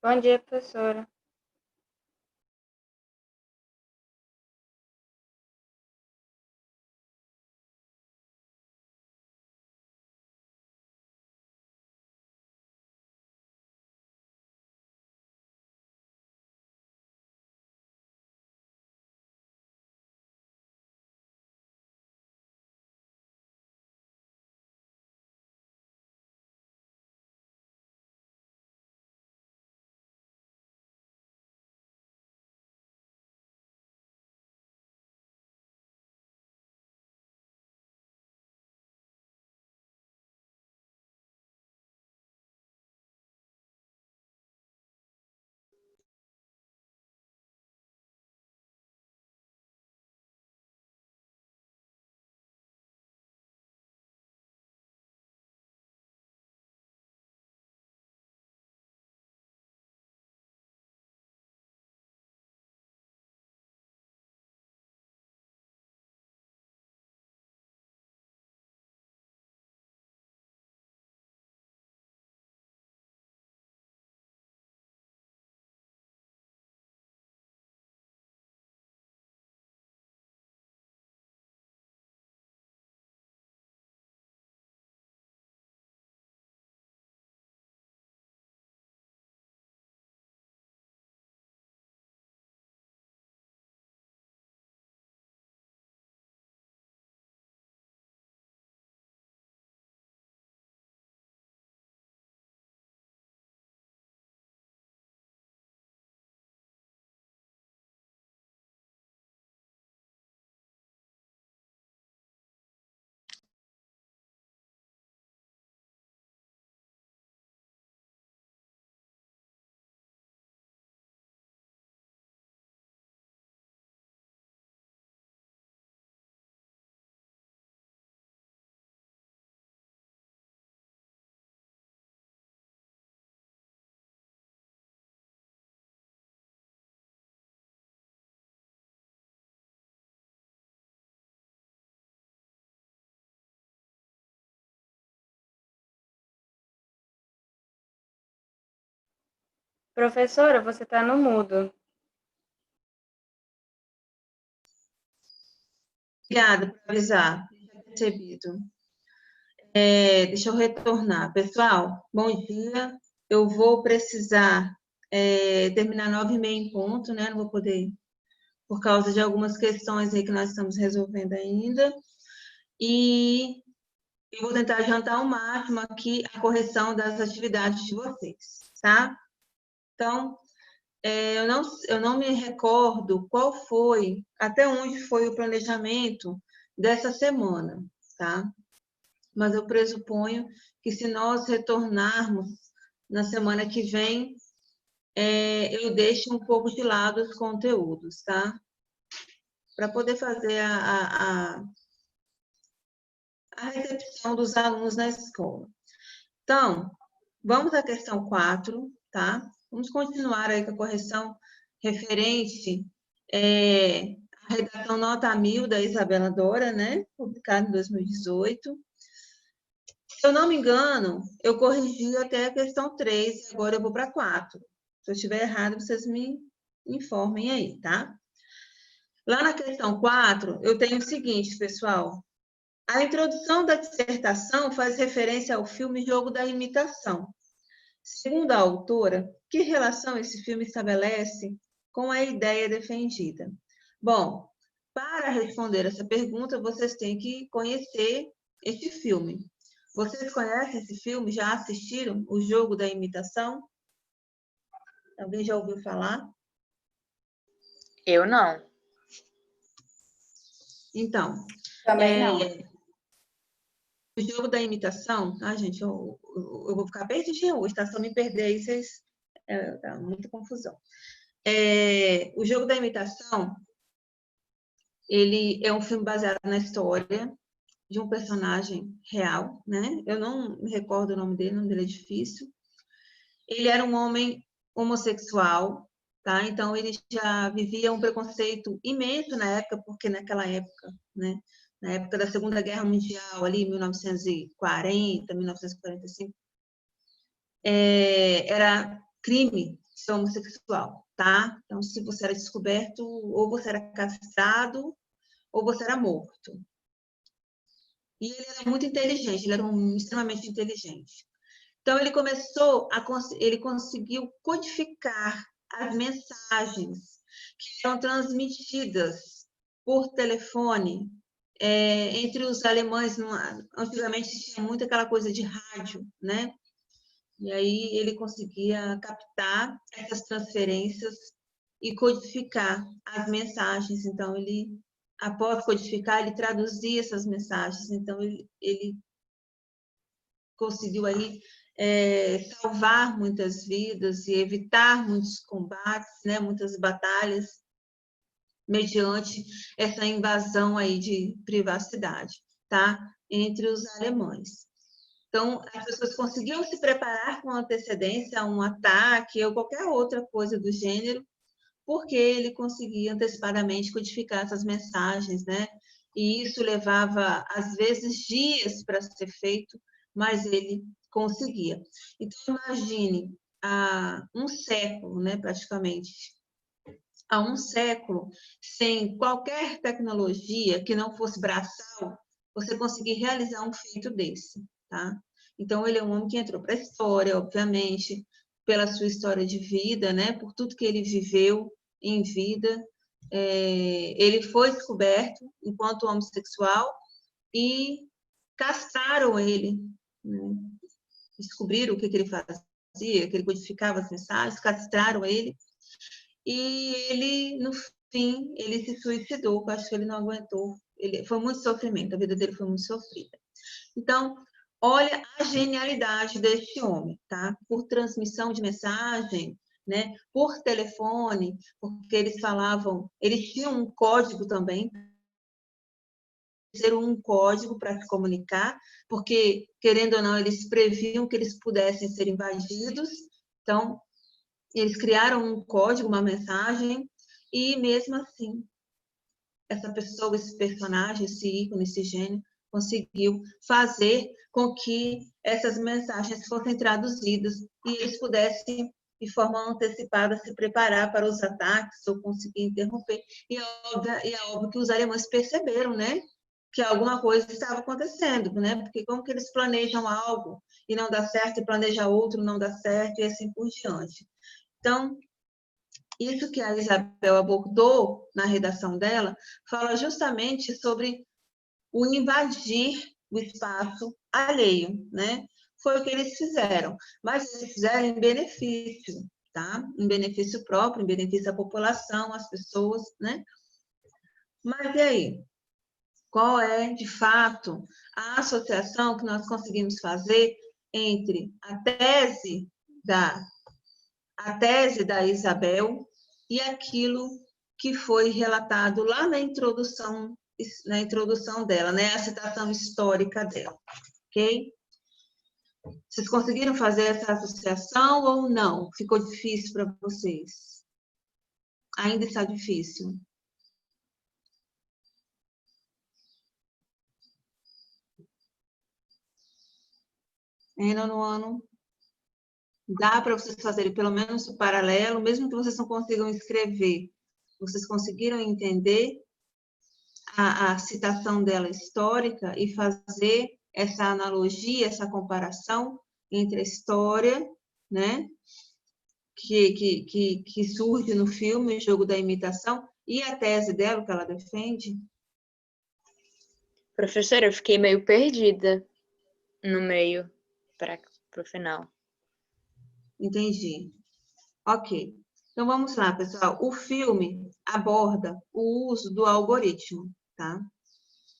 Bom dia, professora. Professora, você está no mudo. Obrigada por avisar. Já percebido. Deixa eu retornar. Pessoal, bom dia. Eu vou precisar terminar 9h30 em ponto, né? Não vou poder, por causa de algumas questões aí que nós estamos resolvendo ainda. E eu vou tentar adiantar ao máximo aqui a correção das atividades de vocês, tá? Então, eu não me recordo qual foi, até onde foi o planejamento dessa semana, tá? Mas eu pressuponho que se nós retornarmos na semana que vem, eu deixo um pouco de lado os conteúdos, tá? Para poder fazer a recepção dos alunos na escola. Então, vamos à questão 4, tá? Vamos continuar aí com a correção referente à redação nota 1000 da Isabela Dora, né? Publicada em 2018. Se eu não me engano, eu corrigi até a questão 3, e agora eu vou para 4. Se eu estiver errado, vocês me informem aí, tá? Lá na questão 4, eu tenho o seguinte, pessoal. A introdução da dissertação faz referência ao filme Jogo da Imitação. Segundo a autora, que relação esse filme estabelece com a ideia defendida? Bom, para responder essa pergunta, vocês têm que conhecer esse filme. Vocês conhecem esse filme? Já assistiram o Jogo da Imitação? Alguém já ouviu falar? Eu não. Então, Também não. o Jogo da Imitação... Ah, gente, eu vou ficar perdidinha hoje, tá? Se eu me perder aí, vocês... Tá muita confusão. O Jogo da Imitação, ele é um filme baseado na história de um personagem real, né? Eu não me recordo o nome dele é difícil. Ele era um homem homossexual, tá? Então, ele já vivia um preconceito imenso na época, porque naquela época, né? Na época da Segunda Guerra Mundial, ali, 1940, 1945, era crime ser homossexual, tá? Então, se você era descoberto, ou você era castrado, ou você era morto. E ele era muito inteligente, ele era extremamente inteligente. Então, ele conseguiu codificar as mensagens que eram transmitidas por telefone entre os alemães. Antigamente tinha muito aquela coisa de rádio, né? E aí ele conseguia captar essas transferências e codificar as mensagens. Então, após codificar, ele traduzia essas mensagens. Então, ele conseguiu aí salvar muitas vidas e evitar muitos combates, né, muitas batalhas, mediante essa invasão aí de privacidade, tá? Entre os alemães. Então, as pessoas conseguiam se preparar com antecedência a um ataque ou qualquer outra coisa do gênero, porque ele conseguia antecipadamente codificar essas mensagens, né? E isso levava, às vezes, dias para ser feito, mas ele conseguia. Então, imagine, há um século, né, praticamente, há um século, sem qualquer tecnologia que não fosse braçal, você conseguir realizar um feito desse, tá? Então, ele é um homem que entrou para a história, obviamente, pela sua história de vida, né? Por tudo que ele viveu em vida. Ele foi descoberto enquanto homossexual e castraram ele, né? Descobriram o que ele fazia, que ele codificava as mensagens, castraram ele, e ele, no fim, ele se suicidou, porque eu acho que ele não aguentou. Foi muito sofrimento, a vida dele foi muito sofrida. Então, olha a genialidade deste homem, tá? Por transmissão de mensagem, né? Por telefone, porque eles tinham um código também, um código para se comunicar, porque, querendo ou não, eles previam que eles pudessem ser invadidos, então, eles criaram um código, uma mensagem, e mesmo assim, essa pessoa, esse personagem, esse ícone, esse gênio, conseguiu fazer com que essas mensagens fossem traduzidas e eles pudessem, de forma antecipada, se preparar para os ataques ou conseguir interromper. E é óbvio que os alemães perceberam, né, que alguma coisa estava acontecendo, né, porque como que eles planejam algo e não dá certo, e planeja outro, não dá certo, e assim por diante. Então, isso que a Isabel abordou na redação dela, fala justamente sobre o invadir o espaço alheio, né? Foi o que eles fizeram, mas eles fizeram em benefício, tá? Em benefício próprio, em benefício da população, às pessoas, né? Mas e aí? Qual é, de fato, a associação que nós conseguimos fazer entre a tese da Isabel e aquilo que foi relatado lá na introdução dela, né? A citação histórica dela, ok? Vocês conseguiram fazer essa associação ou não? Ficou difícil para vocês? Ainda está difícil? Ainda no ano dá para vocês fazerem pelo menos o paralelo, mesmo que vocês não consigam escrever. Vocês conseguiram entender a citação dela histórica e fazer essa analogia, essa comparação entre a história, né, que surge no filme, o Jogo da Imitação, e a tese dela, que ela defende? Professora, eu fiquei meio perdida no meio para o final. Entendi. Ok. Então, vamos lá, pessoal. O filme aborda o uso do algoritmo, tá?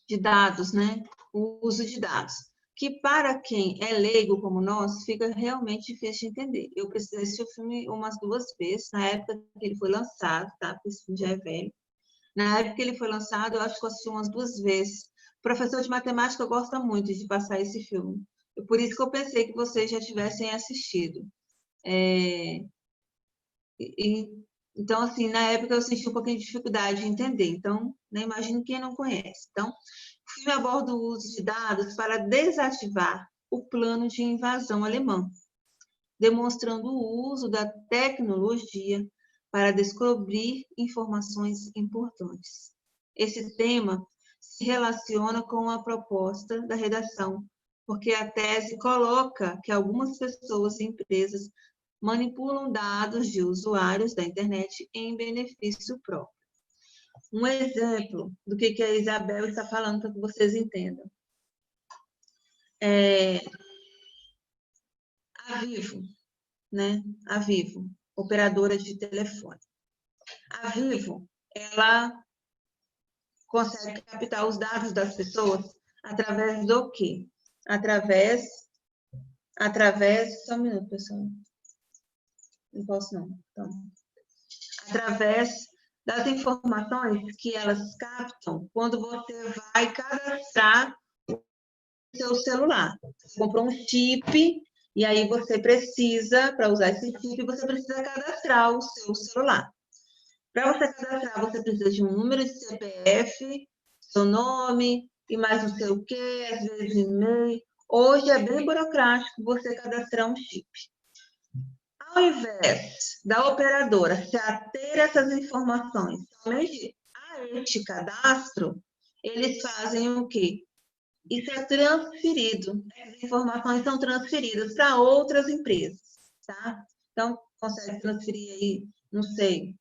De dados, né? O uso de dados. Que para quem é leigo como nós, fica realmente difícil de entender. Eu precisei assistir o filme umas 2 vezes, na época que ele foi lançado, tá? Porque esse filme já é velho. Na época que ele foi lançado, eu acho que eu assisti umas 2 vezes. O professor de matemática gosta muito de passar esse filme. Por isso que eu pensei que vocês já tivessem assistido. Então, assim, na época eu senti um pouquinho de dificuldade de entender. Então, né, imagino quem não conhece. Então, o filme aborda o uso de dados para desativar o plano de invasão alemã. demonstrando o uso da tecnologia para descobrir informações importantes. Esse tema se relaciona com a proposta da redação, porque a tese coloca que algumas pessoas e empresas manipulam dados de usuários da internet em benefício próprio. Um exemplo do que a Isabel está falando para que vocês entendam. A Vivo, né? A Vivo, operadora de telefone. A Vivo, ela consegue captar os dados das pessoas através do quê? Através, só um minuto, pessoal. Não posso não. Então, através das informações que elas captam quando você vai cadastrar o seu celular. Você comprou um chip e aí você precisa, para usar esse chip, você precisa cadastrar o seu celular. Para você cadastrar, você precisa de um número de CPF, seu nome e mais não sei o quê, às vezes e-mail. Hoje é bem burocrático você cadastrar um chip. Ao invés da operadora se ater a essas informações somente a este cadastro, eles fazem o quê? Isso é transferido. Essas informações são transferidas para outras empresas, tá? Então, consegue transferir aí, não sei,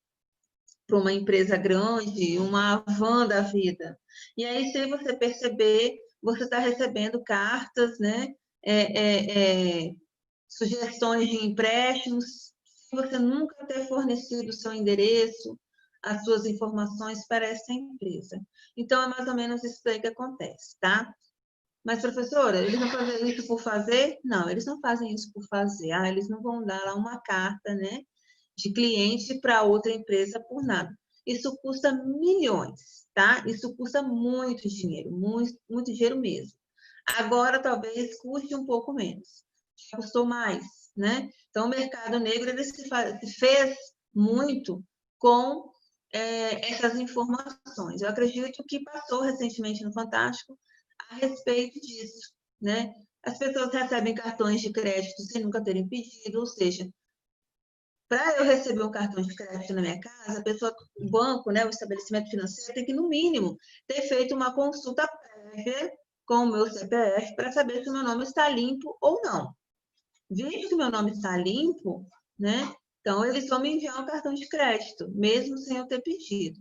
para uma empresa grande, uma van da vida. E aí, se você perceber, você está recebendo cartas, né? Sugestões de empréstimos, se você nunca ter fornecido o seu endereço, as suas informações para essa empresa. Então, é mais ou menos isso aí que acontece, tá? Mas, professora, eles vão fazer isso por fazer? Não, eles não fazem isso por fazer. Eles não vão dar lá uma carta, né, de cliente para outra empresa por nada. Isso custa milhões, tá? Isso custa muito dinheiro, muito dinheiro mesmo. Agora, talvez, custe um pouco menos. Já custou mais, né? Então, o mercado negro ele se fez muito com essas informações. Eu acredito que passou recentemente no Fantástico a respeito disso, né? As pessoas recebem cartões de crédito sem nunca terem pedido, ou seja, para eu receber um cartão de crédito na minha casa, a pessoa, o banco, né, o estabelecimento financeiro tem que, no mínimo, ter feito uma consulta prévia com o meu CPF para saber se o meu nome está limpo ou não. Visto que meu nome está limpo, né, então eles vão me enviar um cartão de crédito, mesmo sem eu ter pedido.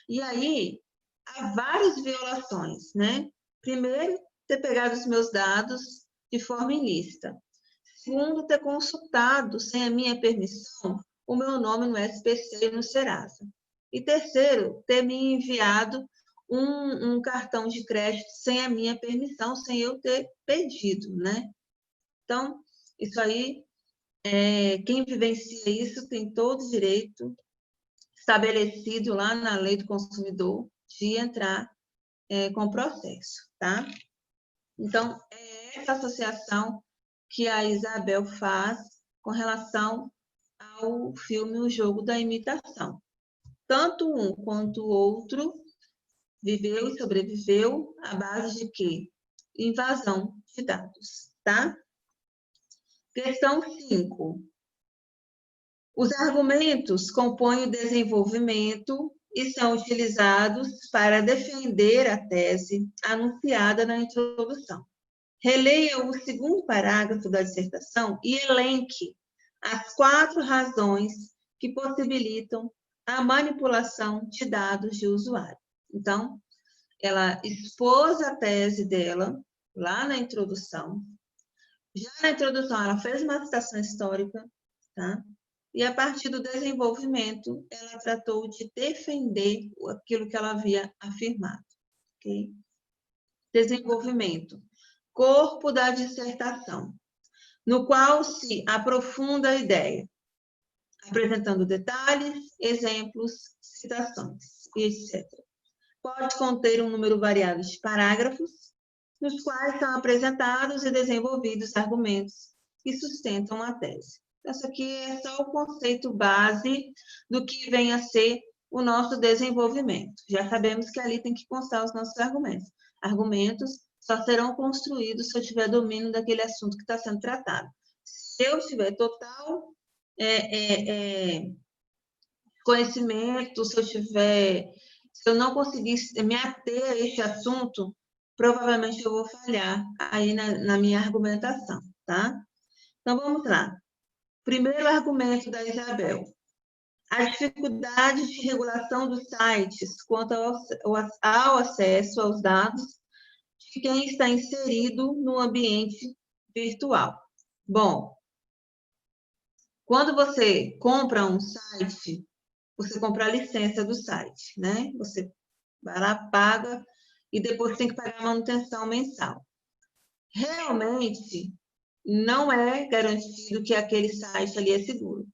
E aí, há várias violações, né? Primeiro, ter pegado os meus dados de forma ilícita. Segundo, ter consultado, sem a minha permissão, o meu nome no SPC e no Serasa. E terceiro, ter me enviado um cartão de crédito sem a minha permissão, sem eu ter pedido, né? Então, isso aí, quem vivencia isso tem todo o direito estabelecido lá na Lei do Consumidor de entrar com processo, tá? Então, é essa associação que a Isabel faz com relação ao filme O Jogo da Imitação. Tanto um quanto o outro viveu e sobreviveu à base de quê? Invasão de dados, tá? Questão 5. Os argumentos compõem o desenvolvimento e são utilizados para defender a tese anunciada na introdução. Releia o segundo parágrafo da dissertação e elenque as 4 razões que possibilitam a manipulação de dados de usuário. Então, ela expôs a tese dela lá na introdução. Já na introdução, ela fez uma citação histórica, tá? E a partir do desenvolvimento, ela tratou de defender aquilo que ela havia afirmado. Okay? Desenvolvimento. Corpo da dissertação, no qual se aprofunda a ideia, apresentando detalhes, exemplos, citações, etc. Pode conter um número variado de parágrafos, nos quais são apresentados e desenvolvidos argumentos que sustentam a tese. Isso aqui é só o conceito base do que vem a ser o nosso desenvolvimento. Já sabemos que ali tem que constar os nossos argumentos. Argumentos só serão construídos se eu tiver domínio daquele assunto que está sendo tratado. Se Se eu tiver total conhecimento, se eu não conseguir me ater a esse assunto, provavelmente eu vou falhar aí na minha argumentação, tá? Então, vamos lá. Primeiro argumento da Isabel. A dificuldade de regulação dos sites quanto ao acesso aos dados de quem está inserido no ambiente virtual. Bom, quando você compra um site, você compra a licença do site, né? Você vai lá, paga e depois tem que pagar a manutenção mensal. Realmente, não é garantido que aquele site ali é seguro,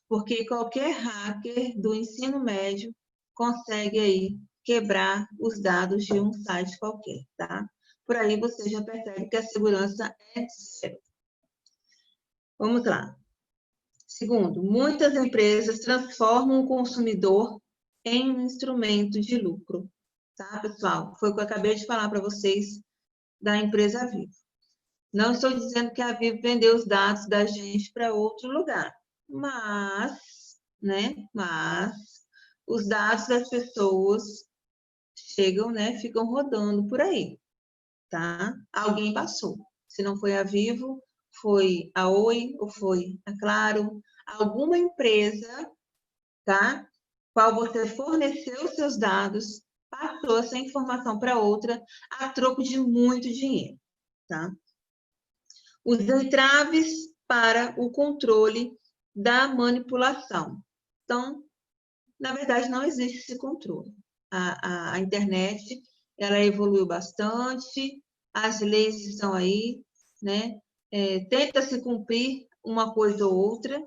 porque qualquer hacker do ensino médio consegue aí quebrar os dados de um site qualquer, tá? Por aí você já percebe que a segurança é zero. Vamos lá. Segundo, muitas empresas transformam o consumidor em um instrumento de lucro, tá, pessoal? Foi o que eu acabei de falar para vocês da empresa Vivo. Não estou dizendo que a Vivo vendeu os dados da gente para outro lugar, mas os dados das pessoas chegam, né, ficam rodando por aí, tá? Alguém passou. Se não foi a Vivo, foi a Oi ou foi a Claro, alguma empresa, tá? Qual você forneceu os seus dados, passou essa informação para outra a troco de muito dinheiro, tá? Os entraves para o controle da manipulação. Então, na verdade, não existe esse controle. A internet, ela evoluiu bastante, as leis estão aí, né? Tenta-se cumprir uma coisa ou outra,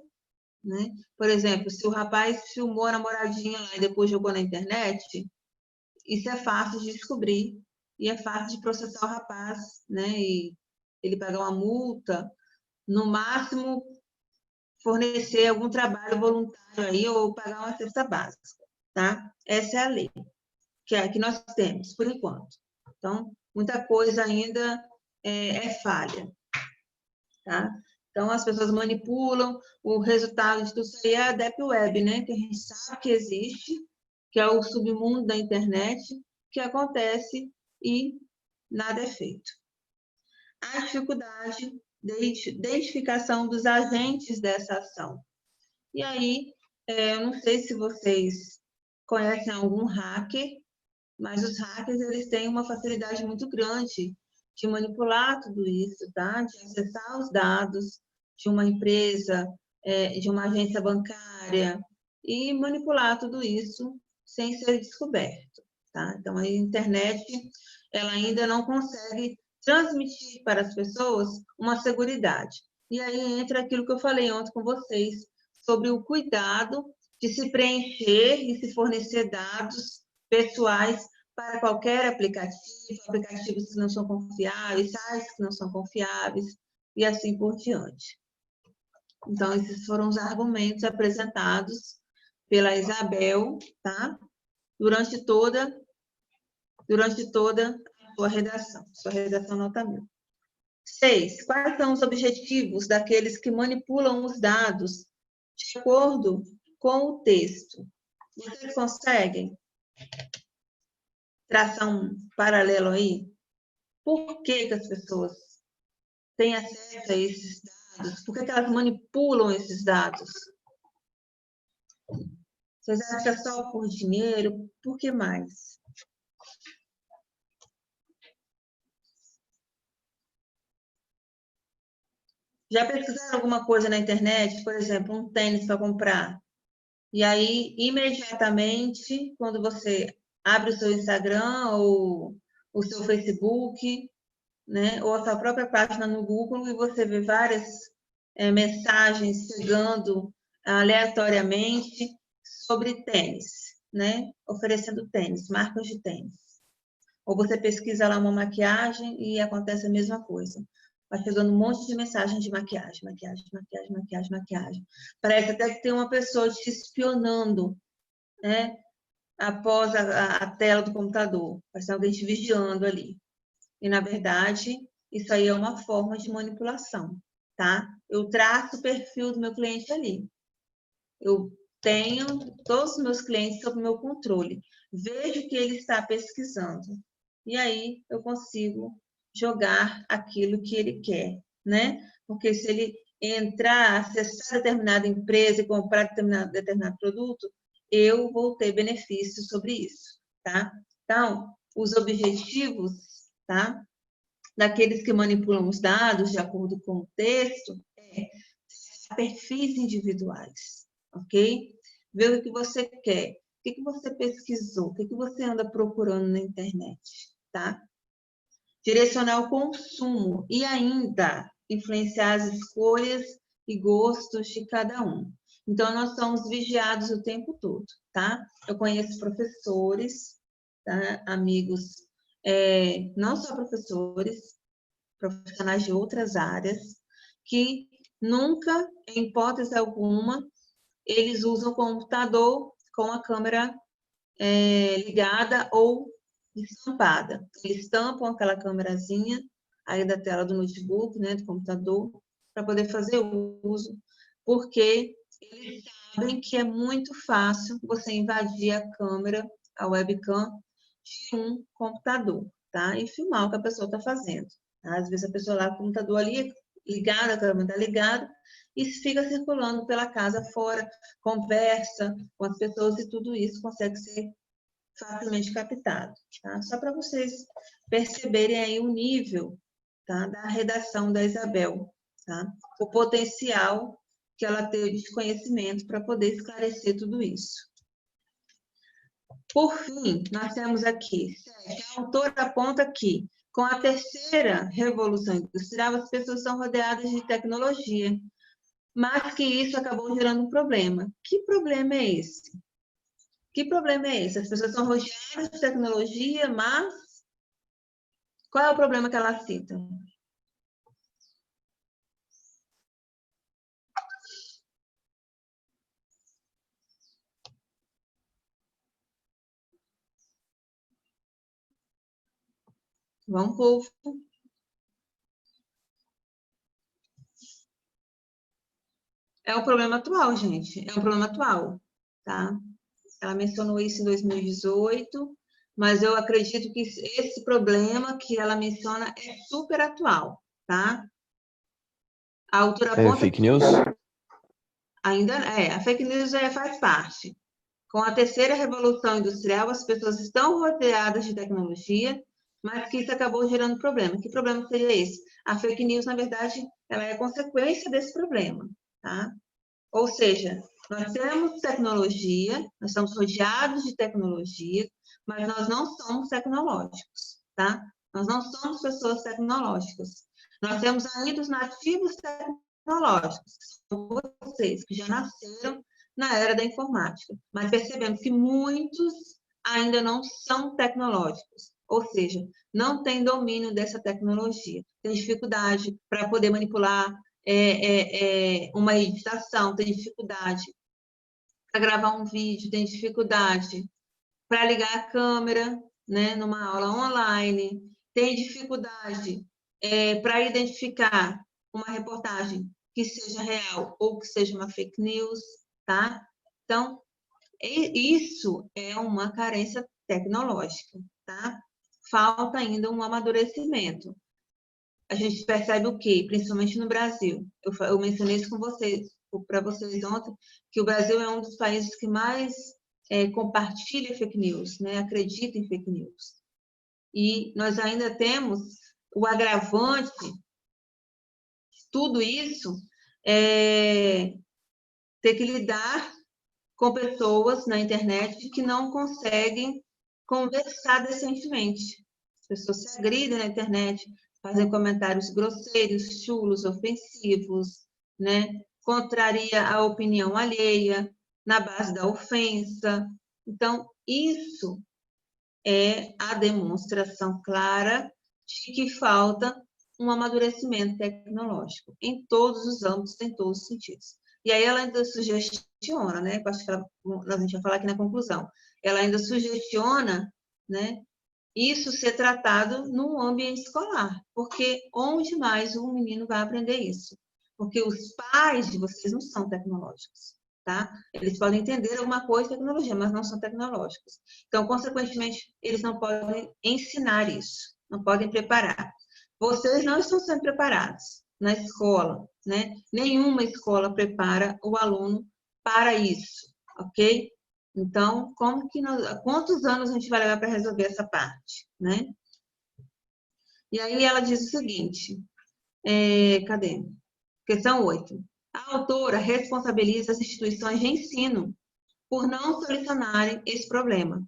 né? Por exemplo, se o rapaz filmou a namoradinha lá e depois jogou na internet, isso é fácil de descobrir e é fácil de processar o rapaz, né? E ele pagar uma multa, no máximo fornecer algum trabalho voluntário aí ou pagar uma cesta básica, tá? Essa é a lei que nós temos, por enquanto. Então, muita coisa ainda é falha, tá? Então, as pessoas manipulam, o resultado de tudo isso aí é a Deep Web, né? Que a gente sabe que existe, que é o submundo da internet, que acontece e nada é feito. A dificuldade de identificação dos agentes dessa ação. E aí, eu não sei se vocês conhecem algum hacker, mas os hackers, eles têm uma facilidade muito grande de manipular tudo isso, tá? De acessar os dados de uma empresa, de uma agência bancária, e manipular tudo isso sem ser descoberto, tá? Então, a internet, ela ainda não consegue transmitir para as pessoas uma seguridade. E aí entra aquilo que eu falei ontem com vocês, sobre o cuidado de se preencher e se fornecer dados pessoais para qualquer aplicativo, aplicativos que não são confiáveis, sites que não são confiáveis, e assim por diante. Então, esses foram os argumentos apresentados pela Isabel, tá? Durante toda a sua redação nota 1000. 6. Quais são os objetivos daqueles que manipulam os dados de acordo com o texto? Vocês conseguem traçar um paralelo aí? Por que as pessoas têm acesso a esses dados? Por que elas manipulam esses dados? Vocês acham que é só por dinheiro? Por que mais? Já pesquisaram alguma coisa na internet? Por exemplo, um tênis para comprar. E aí, imediatamente, quando você abre o seu Instagram ou o seu Facebook, né, ou a sua própria página no Google, e você vê várias mensagens chegando aleatoriamente sobre tênis, né, oferecendo tênis, marcas de tênis. Ou você pesquisa lá uma maquiagem e acontece a mesma coisa. Vai chegando um monte de mensagens de maquiagem, maquiagem, maquiagem, maquiagem, maquiagem. Parece até que tem uma pessoa te espionando, né? Após a tela do computador. Parece alguém te vigiando ali. E, na verdade, isso aí é uma forma de manipulação, tá? Eu traço o perfil do meu cliente ali. Eu tenho todos os meus clientes sob meu controle. Vejo o que ele está pesquisando. E aí eu consigo jogar aquilo que ele quer, né? Porque se ele entrar, acessar determinada empresa e comprar determinado produto, eu vou ter benefícios sobre isso, tá? Então, os objetivos, tá? Daqueles que manipulam os dados de acordo com o texto, perfis individuais, ok? Ver o que você quer, o que você pesquisou, o que você anda procurando na internet, tá? Direcionar o consumo e ainda influenciar as escolhas e gostos de cada um. Então, nós somos vigiados o tempo todo, tá? Eu conheço professores, tá? Amigos, não só professores, profissionais de outras áreas, que nunca, em hipótese alguma, eles usam o computador com a câmera ligada ou estampada. Eles tampam aquela câmerazinha aí da tela do notebook, né, do computador, para poder fazer uso, porque eles sabem que é muito fácil você invadir a câmera, a webcam de um computador, tá? E filmar o que a pessoa está fazendo. Tá? Às vezes a pessoa lá com o computador ali ligado, a câmera está ligada, e fica circulando pela casa fora, conversa com as pessoas e tudo isso consegue ser facilmente captado. Tá? Só para vocês perceberem aí o nível, tá, da redação da Isabel, tá? O potencial que ela teve de conhecimento para poder esclarecer tudo isso. Por fim, nós temos aqui, a autora aponta que, com a terceira revolução industrial, as pessoas são rodeadas de tecnologia, mas que isso acabou gerando um problema. Que problema é esse? Que problema é esse? As pessoas são rodeadas de tecnologia, mas qual é o problema que ela cita? Vamos, povo. É um problema atual, gente. É um problema atual, tá? Ela mencionou isso em 2018, mas eu acredito que esse problema que ela menciona é super atual, tá? A autora aponta fake news? Ainda a fake news faz parte. Com a terceira revolução industrial, as pessoas estão rodeadas de tecnologia, mas que isso acabou gerando problema. Que problema seria esse? A fake news, na verdade, ela é consequência desse problema, tá? Ou seja, nós temos tecnologia, nós estamos rodeados de tecnologia, mas nós não somos tecnológicos, tá? Nós não somos pessoas tecnológicas. Nós temos ainda os nativos tecnológicos, que são vocês, que já nasceram na era da informática, mas percebemos que muitos ainda não são tecnológicos, ou seja, não têm domínio dessa tecnologia, tem dificuldade para poder manipular uma editação, tem dificuldade para gravar um vídeo, tem dificuldade para ligar a câmera, né, numa aula online, tem dificuldade para identificar uma reportagem que seja real ou que seja uma fake news, tá? Então, isso é uma carência tecnológica, tá? Falta ainda um amadurecimento. A gente percebe o quê? Principalmente no Brasil. Eu mencionei isso com vocês, para vocês ontem, que o Brasil é um dos países que mais compartilha fake news, né? Acredita em fake news. E nós ainda temos o agravante de tudo isso, ter que lidar com pessoas na internet que não conseguem conversar decentemente. As pessoas se agridem na internet, fazem comentários grosseiros, chulos, ofensivos, né? Contraria a opinião alheia, na base da ofensa. Então, isso é a demonstração clara de que falta um amadurecimento tecnológico em todos os âmbitos, em todos os sentidos. E aí ela ainda sugestiona, né? Acho que a gente vai falar aqui na conclusão. Ela ainda sugestiona, né? Isso ser tratado no ambiente escolar, porque onde mais um menino vai aprender isso? porque os pais de vocês não são tecnológicos, tá? Eles podem entender alguma coisa de tecnologia, mas não são tecnológicos. Então, consequentemente, eles não podem ensinar isso, não podem preparar. Vocês não estão sendo preparados na escola, né? Nenhuma escola prepara o aluno para isso, ok? Então, quantos anos a gente vai levar para resolver essa parte, né? E aí ela diz o seguinte, cadê? Questão 8. A autora responsabiliza as instituições de ensino por não solucionarem esse problema.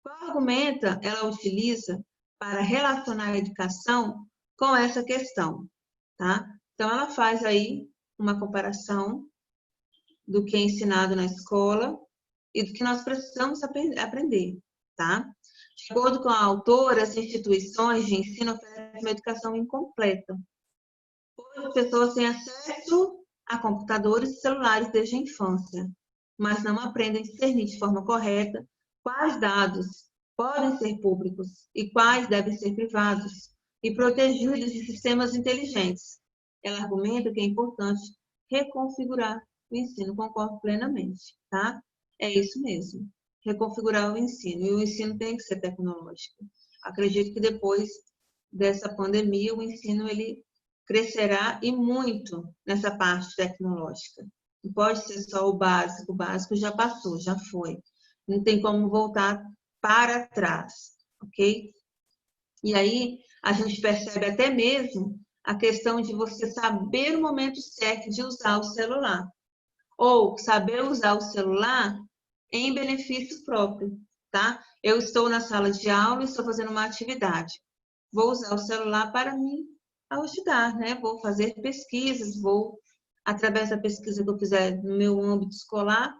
Qual argumento ela utiliza para relacionar a educação com essa questão, tá? Então, ela faz aí uma comparação do que é ensinado na escola e do que nós precisamos aprender, tá? De acordo com a autora, as instituições de ensino oferecem uma educação incompleta, pois as pessoas têm acesso a computadores e celulares desde a infância, mas não aprendem a discernir de forma correta quais dados podem ser públicos e quais devem ser privados e protegidos de sistemas inteligentes. Ela argumenta que é importante reconfigurar o ensino, concordo plenamente, tá? É isso mesmo, reconfigurar o ensino, e o ensino tem que ser tecnológico. Acredito que depois dessa pandemia, o ensino ele crescerá e muito nessa parte tecnológica. Não pode ser só o básico já passou, já foi. Não tem como voltar para trás, ok? E aí a gente percebe até mesmo a questão de você saber o momento certo de usar o celular, ou saber usar o celular em benefício próprio, tá? Eu estou na sala de aula e estou fazendo uma atividade. Vou usar o celular para mim ajudar, né? Vou fazer pesquisas, através da pesquisa que eu fizer no meu âmbito escolar,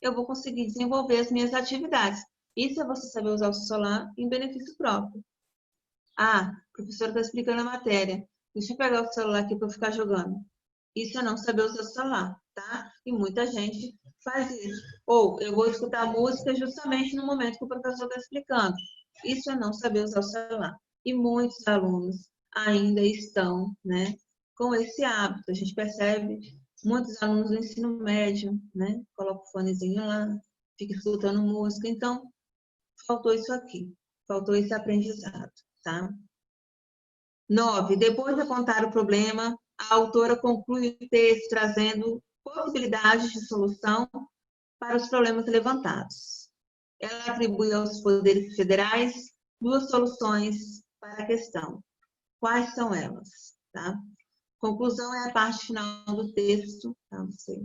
eu vou conseguir desenvolver as minhas atividades. Isso é você saber usar o celular em benefício próprio. Ah, a professora está explicando a matéria. Deixa eu pegar o celular aqui para eu ficar jogando. Isso é não saber usar o celular, tá? E muita gente faz isso. Ou eu vou escutar música justamente no momento que o professor está explicando. Isso é não saber usar o celular. E muitos alunos ainda estão, né, com esse hábito. A gente percebe muitos alunos do ensino médio, né, coloca o fonezinho lá, fica escutando música. Então, faltou isso aqui. Faltou esse aprendizado, tá? 9. Depois de apontar o problema, a autora conclui o texto trazendo possibilidades de solução para os problemas levantados. Ela atribui aos poderes federais duas soluções para a questão. Quais são elas? Tá? Conclusão é a parte final do texto. Tá? Você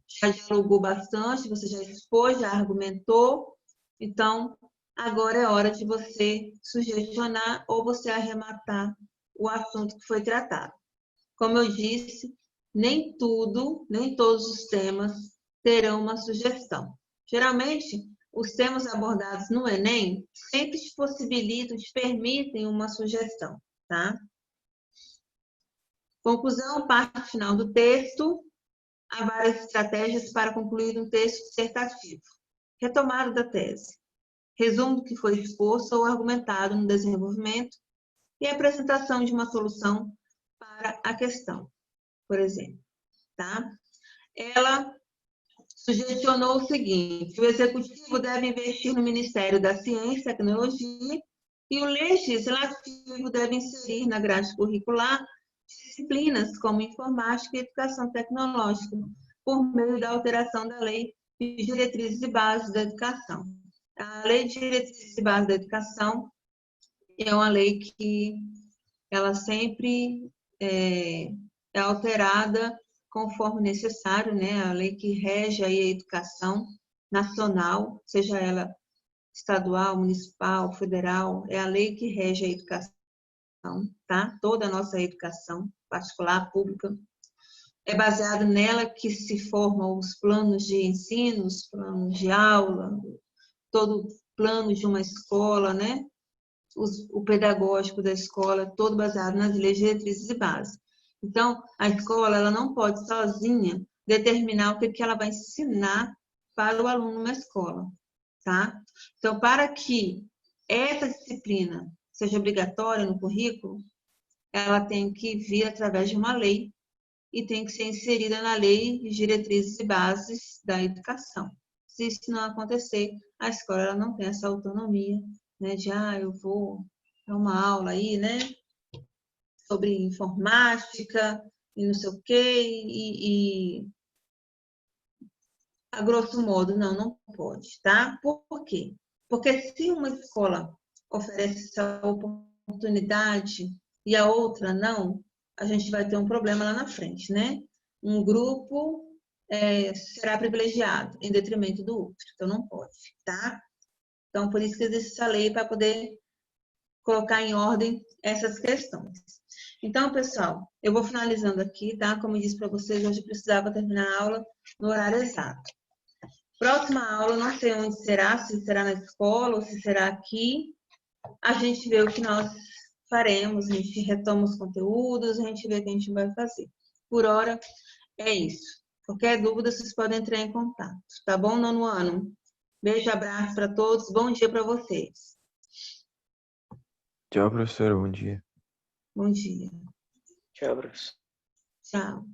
já dialogou bastante, você já expôs, já argumentou. Então, agora é hora de você sugestionar ou você arrematar o assunto que foi tratado. Como eu disse, nem todos os temas terão uma sugestão. Geralmente, os temas abordados no Enem sempre te possibilitam, te permitem uma sugestão, tá? Conclusão, parte final do texto. Há várias estratégias para concluir um texto dissertativo. Retomada da tese. Resumo do que foi exposto ou argumentado no desenvolvimento e apresentação de uma solução para a questão, por exemplo. Tá? Ela sugestionou o seguinte: o executivo deve investir no Ministério da Ciência e Tecnologia e o legislativo deve inserir na grade curricular disciplinas como informática e educação tecnológica, por meio da alteração da Lei de Diretrizes e Bases da Educação. A Lei de Diretrizes e Bases da Educação é uma lei que ela sempre é alterada conforme necessário, né? A lei que rege aí a educação nacional, seja ela estadual, municipal, federal, é a lei que rege a educação, tá? Toda a nossa educação, particular, pública. É baseado nela que se formam os planos de ensino, os planos de aula, todo plano de uma escola, né? O pedagógico da escola, todo baseado nas leis, diretrizes e bases. Então, a escola ela não pode sozinha determinar o que ela vai ensinar para o aluno na escola, tá? Então, para que essa disciplina seja obrigatória no currículo, ela tem que vir através de uma lei e tem que ser inserida na lei de diretrizes e bases da educação. Se isso não acontecer, a escola ela não tem essa autonomia, né, de, eu vou dar uma aula aí, né, sobre informática e não sei o quê, e a grosso modo, não pode, tá? Por quê? Porque se uma escola oferece essa oportunidade e a outra não, a gente vai ter um problema lá na frente, né? Um grupo será privilegiado em detrimento do outro, então não pode, tá? Então, por isso que existe essa lei para poder colocar em ordem essas questões. Então, pessoal, eu vou finalizando aqui, tá? Como eu disse para vocês, hoje eu precisava terminar a aula no horário exato. Próxima aula, não sei onde será, se será na escola ou se será aqui. A gente vê o que nós faremos, a gente retoma os conteúdos, a gente vê o que a gente vai fazer. Por hora, é isso. Qualquer dúvida, vocês podem entrar em contato. Tá bom, nono ano? Beijo, abraço para todos. Bom dia para vocês. Tchau, professora. Bom dia. Bom dia. Tchau, professor. Tchau.